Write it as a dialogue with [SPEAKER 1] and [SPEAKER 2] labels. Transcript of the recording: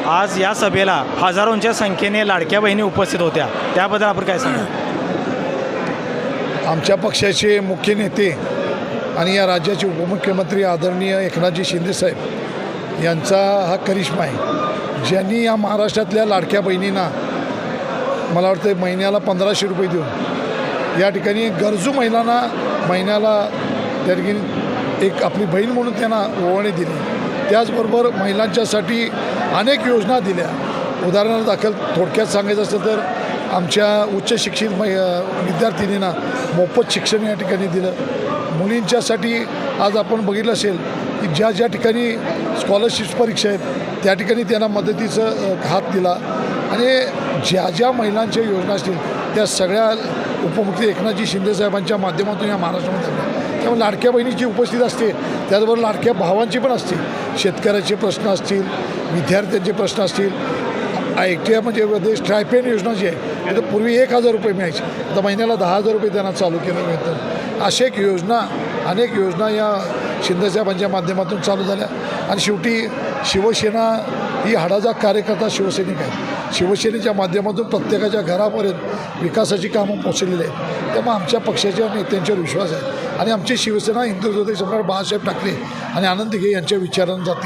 [SPEAKER 1] आज या सभेला हजारोंच्या संख्येने लाडक्या बहिणी उपस्थित होत्या, त्याबद्दल आपण काय सांगा?
[SPEAKER 2] आमच्या पक्षाचे मुख्य नेते आणि या राज्याचे उपमुख्यमंत्री आदरणीय एकनाथजी शिंदेसाहेब यांचा हा करिश्मा आहे, ज्यांनी या महाराष्ट्रातल्या लाडक्या बहिणींना मला वाटतं महिन्याला 1500 रुपये देऊन या ठिकाणी गरजू महिलांना महिन्याला त्या ठिकाणी एक आपली बहीण म्हणून त्यांना ओवाळणी दिली. त्याचबरोबर महिलांच्यासाठी अनेक योजना दिल्या. उदाहरणादाखल थोडक्यात सांगायचं असेल तर आमच्या उच्च शिक्षित विद्यार्थिनींना मोफत शिक्षण या ठिकाणी दिलं. मुलींच्यासाठी आज आपण बघितलं असेल की ज्या ज्या ठिकाणी स्कॉलरशिप्स परीक्षा आहेत त्या ठिकाणी त्यांना मदतीचं हात दिला. आणि ज्या ज्या महिलांच्या योजना असतील त्या सगळ्या उपमुख्यमंत्री एकनाथजी शिंदेसाहेबांच्या माध्यमातून या महाराष्ट्रामध्ये आल्या. त्यामुळे लाडक्या बहिणीची उपस्थिती असते, त्याचबरोबर लाडक्या भावांची पण असते. शेतकऱ्याचे प्रश्न असतील, विद्यार्थ्यांचे प्रश्न असतील, ITI म्हणजे स्टायपेंड योजना जी आहे तर पूर्वी 1000 रुपये मिळायची, आता महिन्याला 10,000 रुपये त्यांना चालू केलं मिळतं. अशा एक योजना अनेक योजना या शिंदेसाहेबांच्या माध्यमातून चालू झाल्या. आणि शेवटी शिवसेना ही हाडाचा कार्यकर्ता शिवसैनिक आहे. शिवसेनेच्या माध्यमातून प्रत्येकाच्या घरापर्यंत विकासाची कामं पोचलेली आहेत. त्यामुळे आमच्या पक्षाच्या नेत्यांच्यावर विश्वास आहे आणि आमची शिवसेना हिंदुत्वचे सम्राट बाळासाहेब ठाकरे आणि आनंद दिघे यांच्या विचारांना जाते.